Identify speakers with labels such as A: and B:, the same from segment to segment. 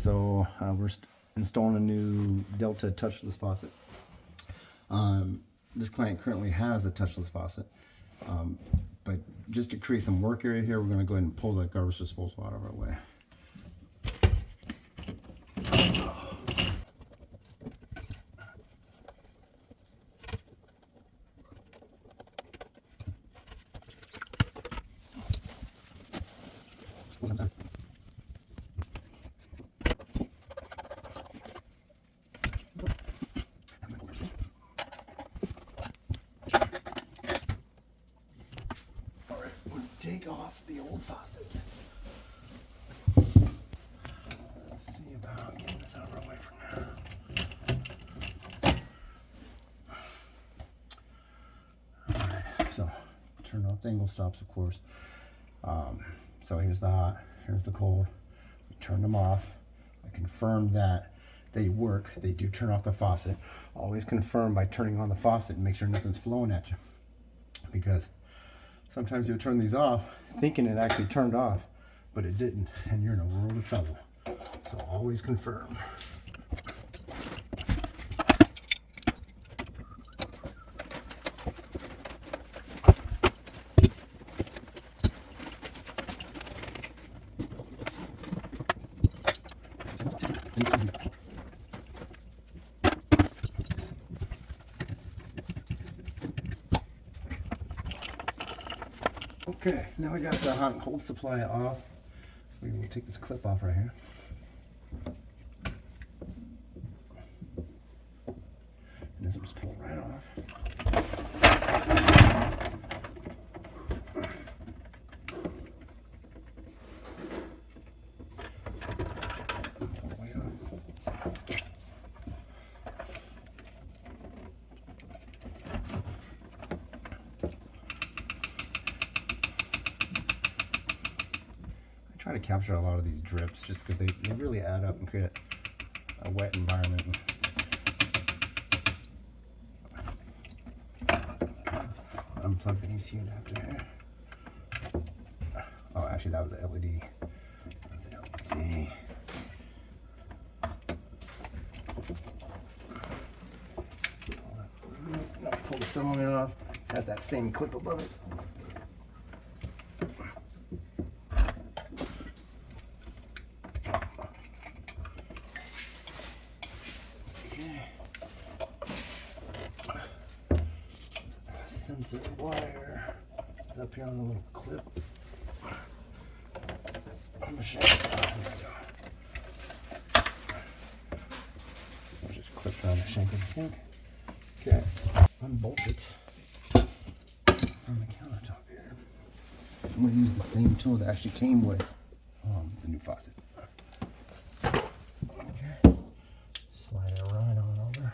A: So we're installing a new Delta Touchless faucet. This client currently has a touchless faucet, but just to create some work area here, we're going to go ahead and pull the garbage disposal out of our way. Take off the old faucet. Let's see about getting this out of our way for now. Alright, so turn off the angle stops, of course. So here's the hot, here's the cold. We turned them off. I confirmed that they work. They do turn off the faucet. Always confirm by turning on the faucet and make sure nothing's flowing at you. Because sometimes you'll turn these off thinking it actually turned off, but it didn't, and you're in a world of trouble. So always confirm. Okay, now we got the hot and cold supply off. We will take this clip off right here. And this will just pull right off. Try to capture a lot of these drips just because they really add up and create a wet environment. Unplug the AC adapter here. Oh, actually that was the LED. That's the LED. Pull that through. Now pull the cylinder off. Has that same clip above it. Sensor wire is up here on the little clip on the shank. Oh, there we go. It just clips around the shank of the sink. Okay, unbolt it from the countertop here. I'm going to use the same tool that actually came with the new faucet. Okay, slide it right on over.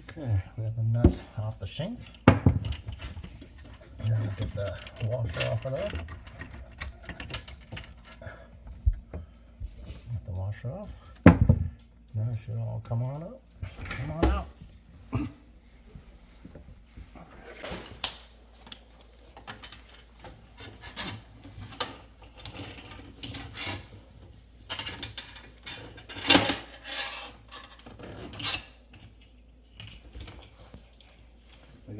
A: Okay, we have the nut off the shank. And then we'll get the washer off of there. Get the washer off. Now it should all come on up. Come on out.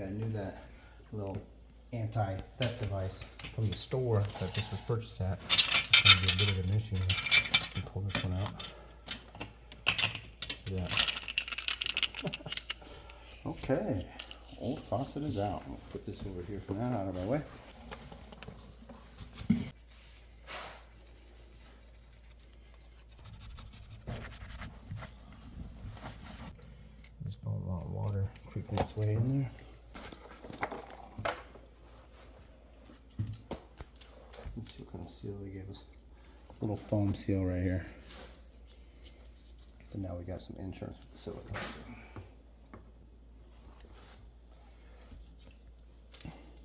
A: I knew that little anti-theft device from the store that this was purchased at. It's going to be a bit of an issue. Let me pull this one out. Yeah. Okay, old faucet is out. We'll put this over here for that out of our way. Just don't want water creeping its way in there. Let's see what kind seal they gave us. Little foam seal right here. And now we got some insurance with the silicone.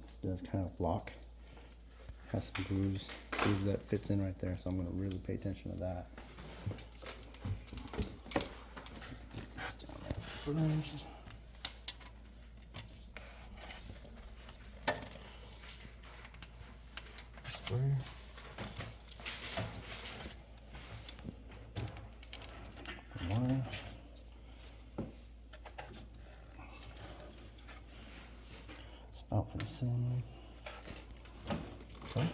A: This does kind of lock. Has some grooves that fits in right there, so I'm going to really pay attention to that. First. Spray. One. Spout for the cylinder. Okay.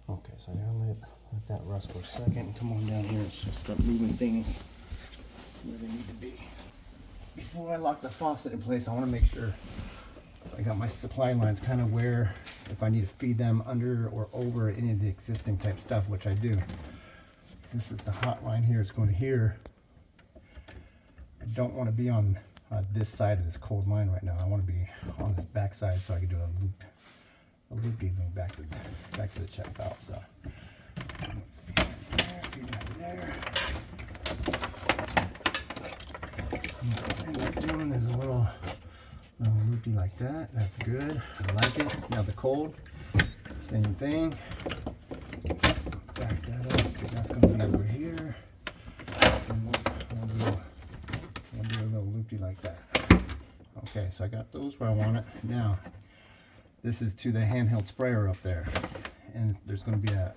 A: Okay, so I'm gonna let that rest for a second and come on down here and start moving things where they need to be. Before I lock the faucet in place, I want to make sure I got my supply lines kind of where, if I need to feed them under or over any of the existing type stuff, which I do. So this is the hot line here, it's going to here. I don't want to be on this side of this cold line right now. I want to be on this back side so I can do a loop giggling back to the check valve. So feed that there. What I end up doing is a little loopy like that. That's good. I like it. Now the cold, same thing. Back that up because that's going to be over here. And we'll do a little loopy like that. Okay, so I got those where I want it. Now, this is to the handheld sprayer up there. And there's going to be a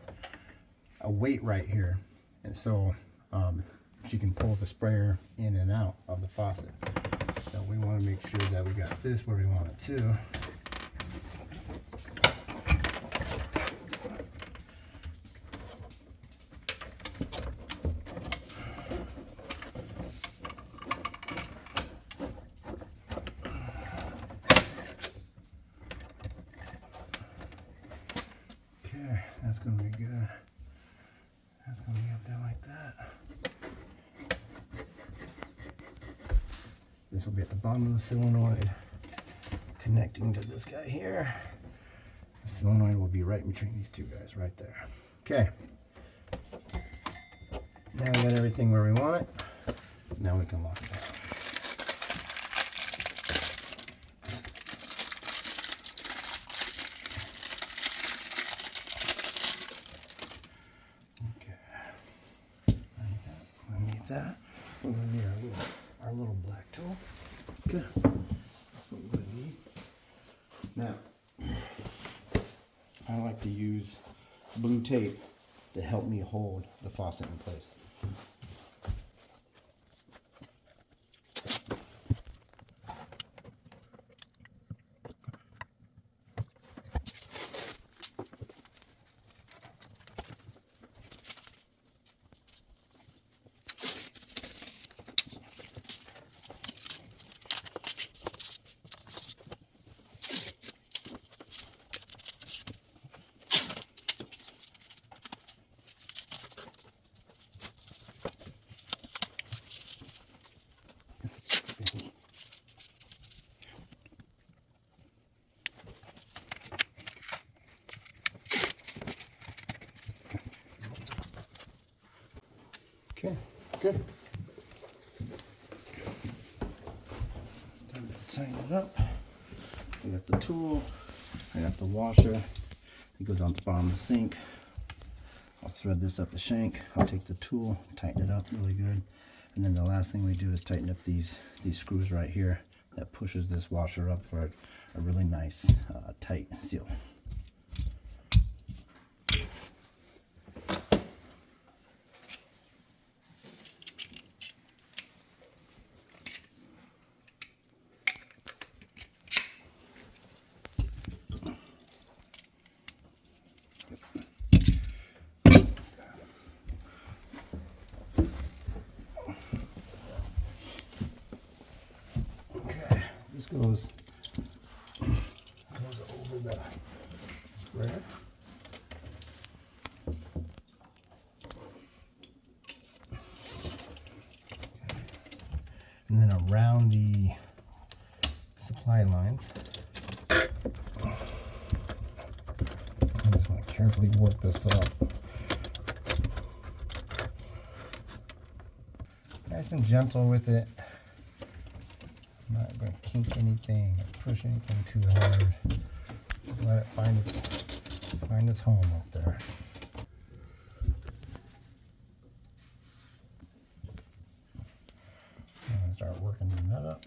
A: weight right here. And so she can pull the sprayer in and out of the faucet. So we want to make sure that we got this where we want it too. Okay, that's going to be good. That's going to be up there like that. This will be at the bottom of the solenoid, connecting to this guy here. The solenoid will be right between these two guys right there. Okay. Now we got everything where we want it. Now we can lock it down. Okay. Underneath that, we're going to need our little black tool. Okay. That's what we're going to need. Now, I like to use blue tape to help me hold the faucet in place. Okay, good. Time to tighten it up. I got the tool, I got the washer. It goes on the bottom of the sink. I'll thread this up the shank. I'll take the tool, tighten it up really good. And then the last thing we do is tighten up these screws right here that pushes this washer up for a really nice tight seal. the square. And then around the supply lines, I just want to carefully work this up. Nice and gentle with it. I'm not going to kink anything or push anything too hard. Just let it find its home up there. I'm going to start working the nut up.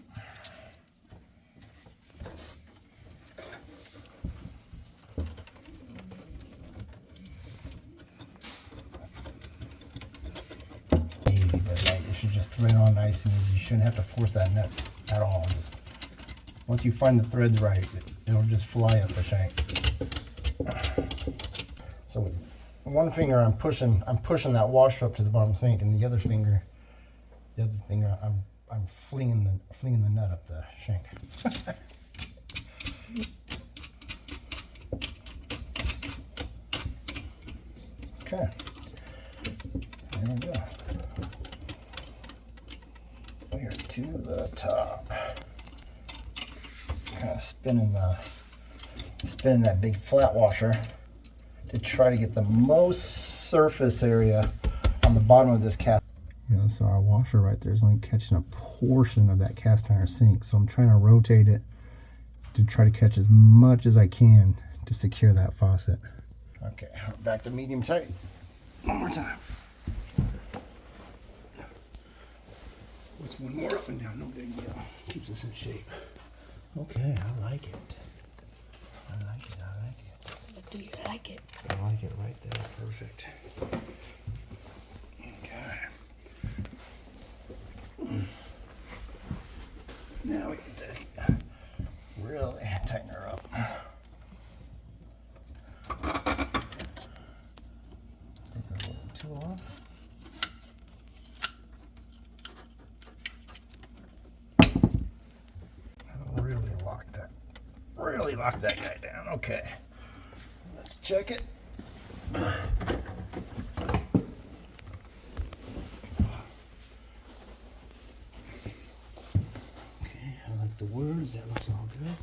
A: Easy, but like you should just thread on nice and easy. You shouldn't have to force that nut at all. Just, once you find the threads right, it'll just fly up the shank. So with one finger, I'm pushing that washer up to the bottom sink, and the other finger, I'm flinging the nut up the shank. Okay, there we go. We're to the top. Kind of spinning that big flat washer to try to get the most surface area on the bottom of this cast. You know, so our washer right there is only catching a portion of that cast iron sink. So I'm trying to rotate it to try to catch as much as I can to secure that faucet. Okay, back to medium tight. One more time. What's one more up and down? No big deal. Keeps us in shape. Okay, I like it. I like it.
B: Do you like it?
A: I like it right there. Perfect. Okay. Now we can really tighten her up. Take our little tool off. Really lock that guy down. Okay. Let's check it. Okay, I like the words. That looks all good.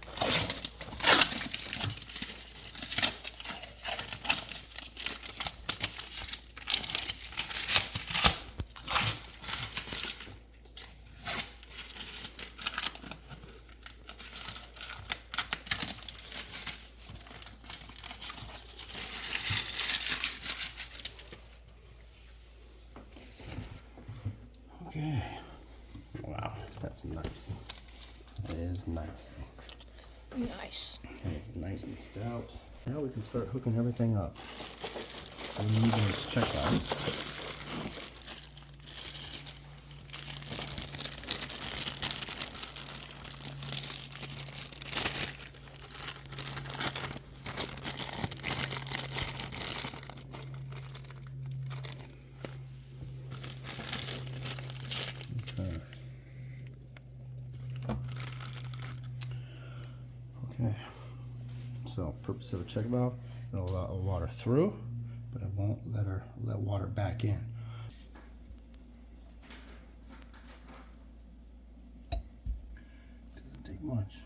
A: Okay. Wow, that's nice. That is nice.
B: Nice.
A: It's nice and stout. Now we can start hooking everything up. So we need those check lines. Okay, so purpose of a check valve, it'll allow water through, but it won't let water back in. Doesn't take much.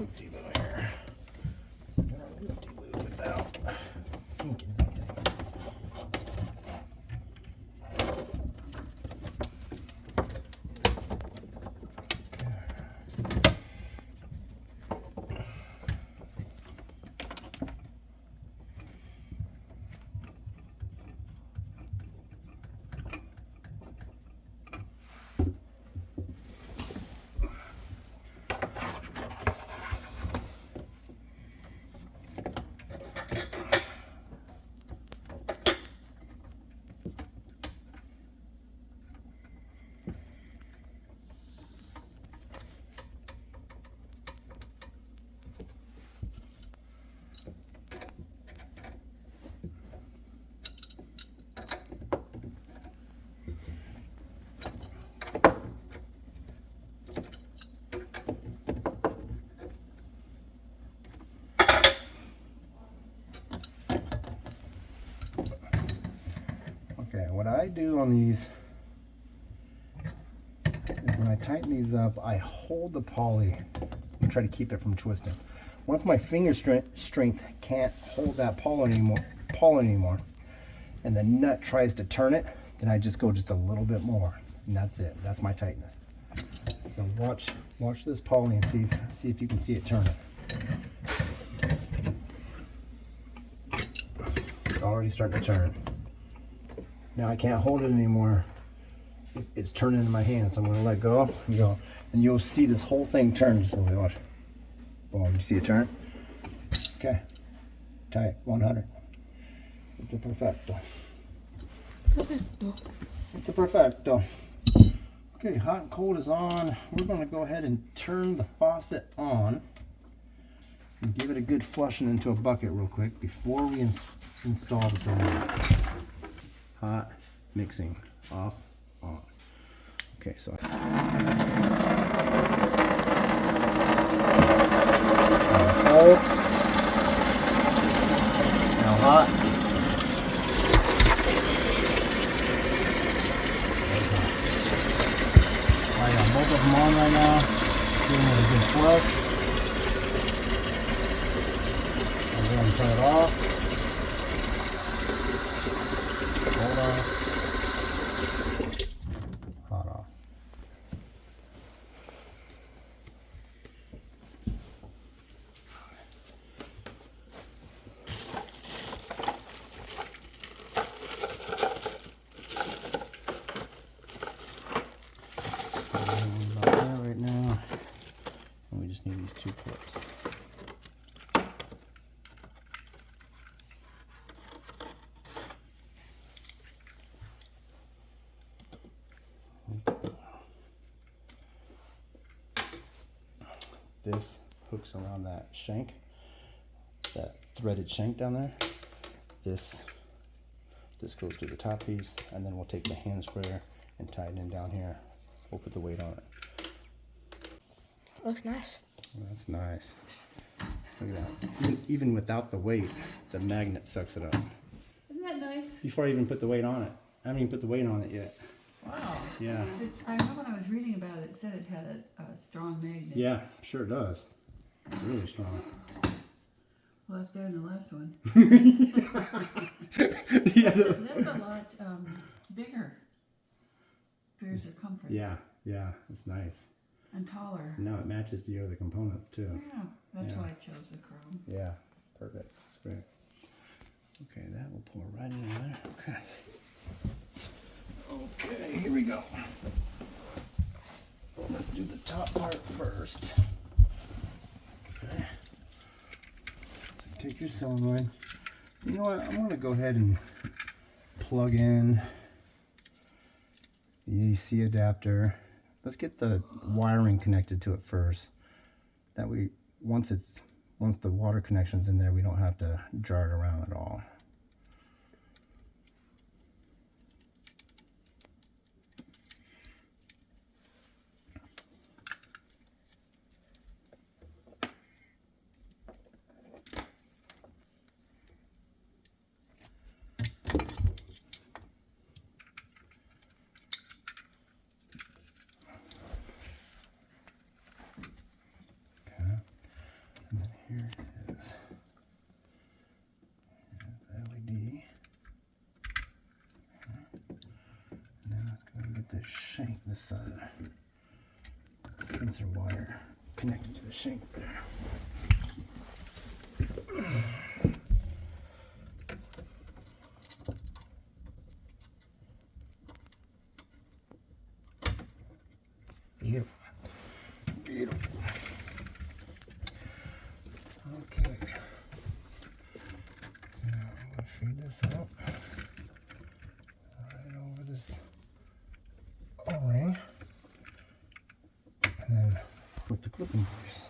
A: loop-de-loo here. Loop-de-loo without kinking anything. Okay, what I do on these is when I tighten these up, I hold the poly and try to keep it from twisting. Once my finger strength can't hold that poly anymore, and the nut tries to turn it, then I just go just a little bit more, and that's it. That's my tightness. So watch this poly and see if you can see it turn it. It's already starting to turn. Now I can't hold it anymore. It's turning in my hand, so I'm going to let go and go. And you'll see this whole thing turn. Just watch. Boom, you see it turn? Okay. Tight, 100. It's a perfecto. It's a perfecto. Okay, hot and cold is on. We're going to go ahead and turn the faucet on and give it a good flushing into a bucket real quick before we install the cylinder. Hot, mixing, off, on. Okay, so cold. Now hot. I got both of them on right now. Giving it a good flush. I'm going to turn it off. Hold on. Hot off. About that right now. And we just need these two clips. This hooks around that shank, that threaded shank down there. This goes to the top piece, and then we'll take the hand sprayer and tie it in down here. We'll put the weight on it.
B: Looks nice.
A: That's nice. Look at that. Even without the weight, the magnet sucks it up.
C: Isn't that nice?
A: Before I even put the weight on it. I haven't even put the weight on it yet.
C: Wow.
A: Yeah.
C: I remember when I was reading about it, it said it had a strong magnet.
A: Yeah, sure does. It's really strong.
C: Well, that's better than the last one.
A: Yeah.
C: That's a lot bigger for your circumference.
A: Yeah, it's nice.
C: And taller.
A: Now it matches the other components too.
C: Yeah, that's
A: Yeah.
C: why I chose the chrome.
A: Yeah, perfect. That's great. Okay, that will pour right in there. Okay. Okay, here we go. Let's do the top part first. Okay. So take your solenoid. You know what? I'm going to go ahead and plug in the AC adapter. Let's get the wiring connected to it first. That way, once the water connection's in there, we don't have to jar it around at all. shank, this sensor wire connected to the shank there. Beautiful. Beautiful. Okay. So now I'm going to feed this out right over this O-ring and then put the clip in place.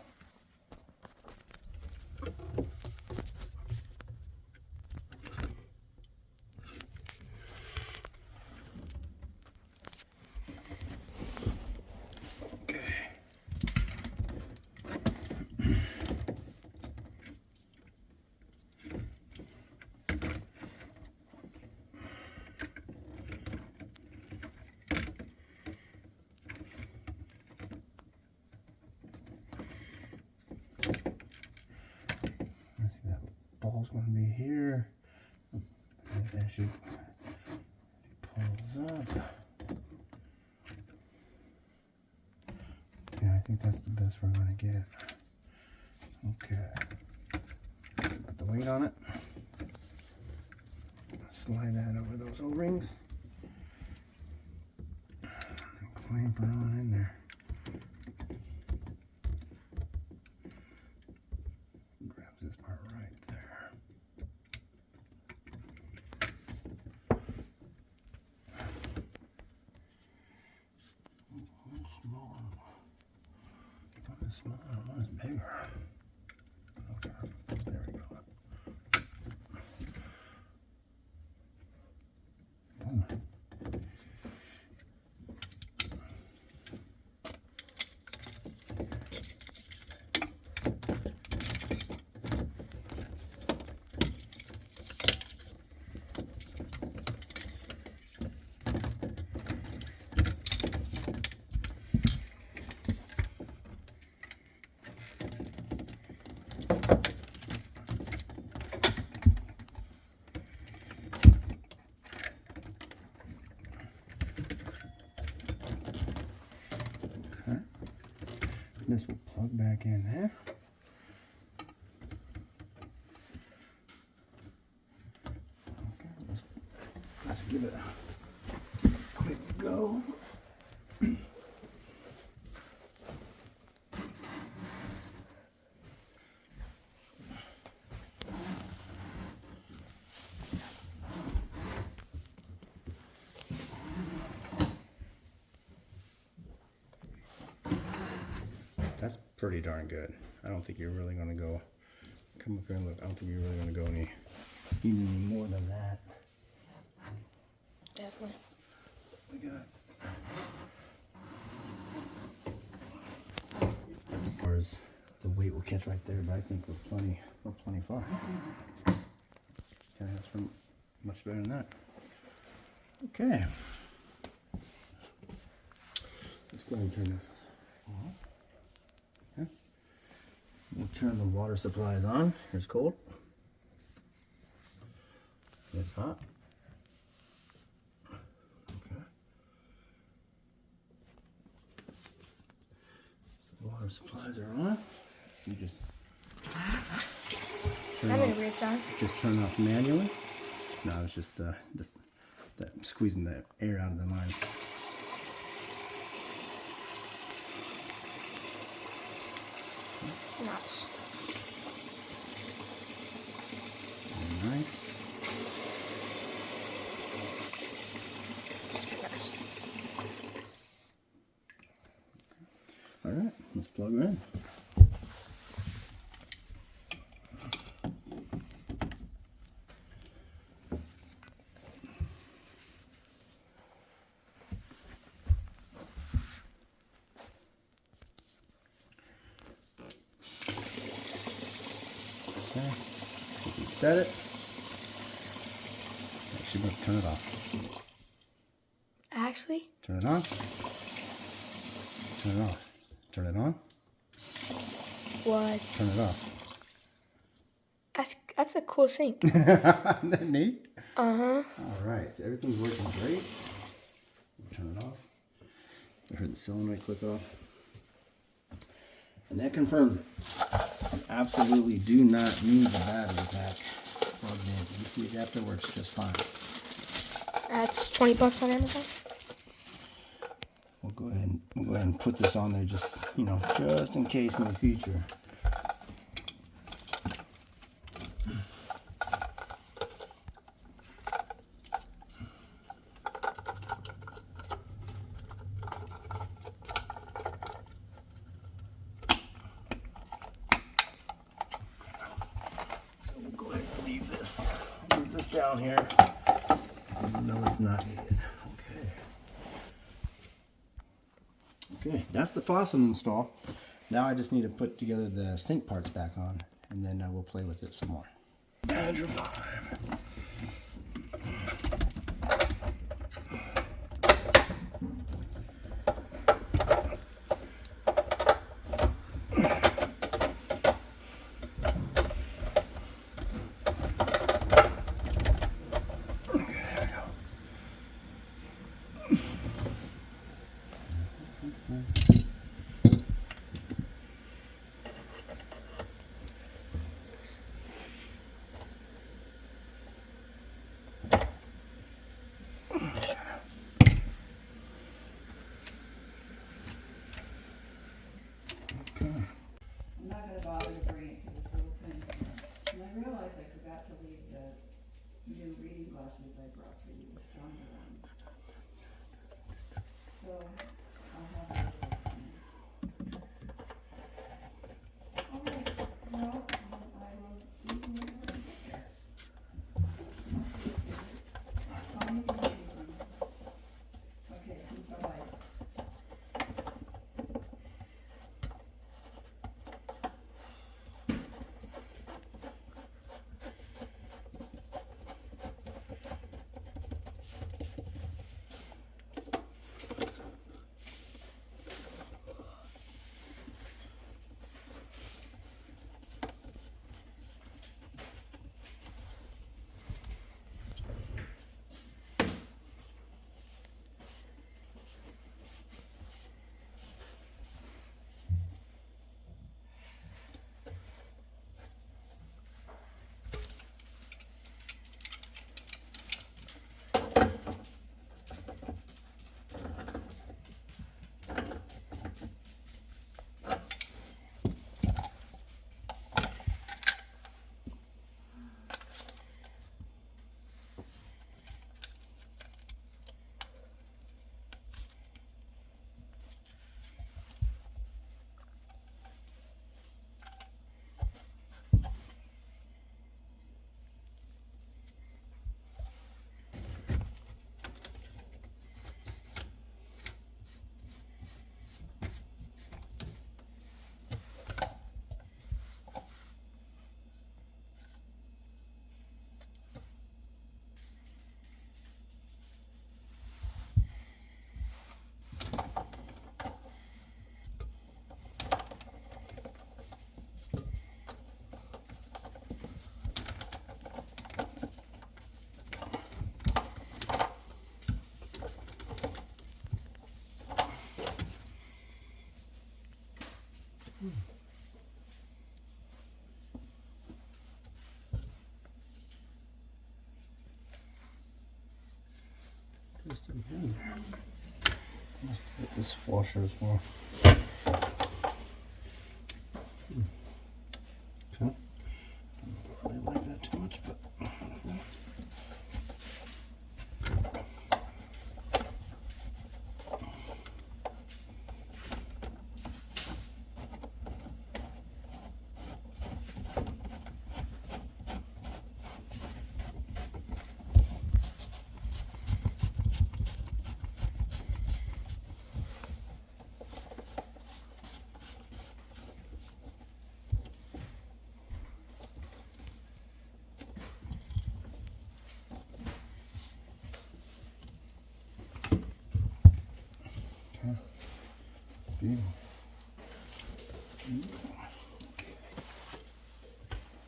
A: Let's see, that ball's going to be here. And as she pulls up. Yeah, I think that's the best we're going to get. Okay. Let's put the weight on it. Slide that over those O-rings. And clamp her on in there. Grabs this part right there. One smaller. One is smaller, one is bigger. Okay, there we go. Boom. Okay. This will plug back in there. Okay, let's give it a quick go. That's pretty darn good. I don't think you're really going to go, come up here and look, I don't think you're really going to go even more than that.
B: Definitely.
A: We got, as far as the weight will catch right there, but I think we're plenty far. Can't ask for much better than that. Okay. Let's go ahead and turn this on. Okay. We'll turn the water supplies on. Here's cold. It's hot. Okay. So the water supplies are on. So you just
B: That made a weird sound.
A: just turn it off manually. No, it's just that squeezing the air out of the lines.
B: Nice.
A: Nice.
B: Nice.
A: All right, let's plug her in. Okay, you can set it. Actually, going to turn it off.
B: Actually,
A: Turn it on. Turn it off. Turn it on.
B: what?
A: Turn it off.
B: That's a cool sink.
A: Isn't that neat?
B: Uh-huh.
A: All right, so everything's working great. Turn it off. I heard the solenoid click off. And that confirms it. You absolutely do not need the battery pack plugged in. The DC adapter works just fine.
B: That's $20 on Amazon.
A: We'll go ahead and put this on there just, you know, just in case in the future. So we'll go ahead and leave this down here. Even though it's not needed. Okay, that's the faucet install. Now I just need to put together the sink parts back on, and then we'll play with it some more. Manager 5.
C: I'm not going to bother to bring it because it's a little tiny. And I realized I forgot to leave the new reading glasses I brought for you, the stronger ones. So I'll have those this time. Alright, well, I will see you when I get there. Call me if you need anything. Okay, bye-bye.
A: Just in there. Let's put this washer as well. Okay. Don't really like that too much, but. Beautiful.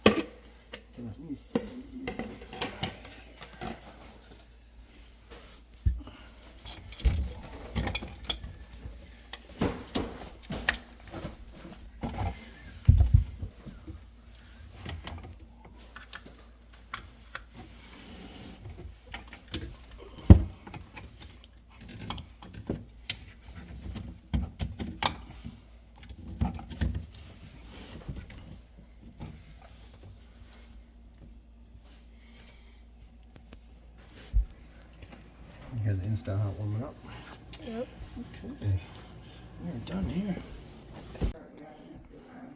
A: Okay. Let me see. the instant hot warming up.
B: Yep.
A: Okay, we're done here.
C: Start wrapping up this one.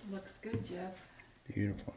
C: Looks good, Jeff.
A: Beautiful.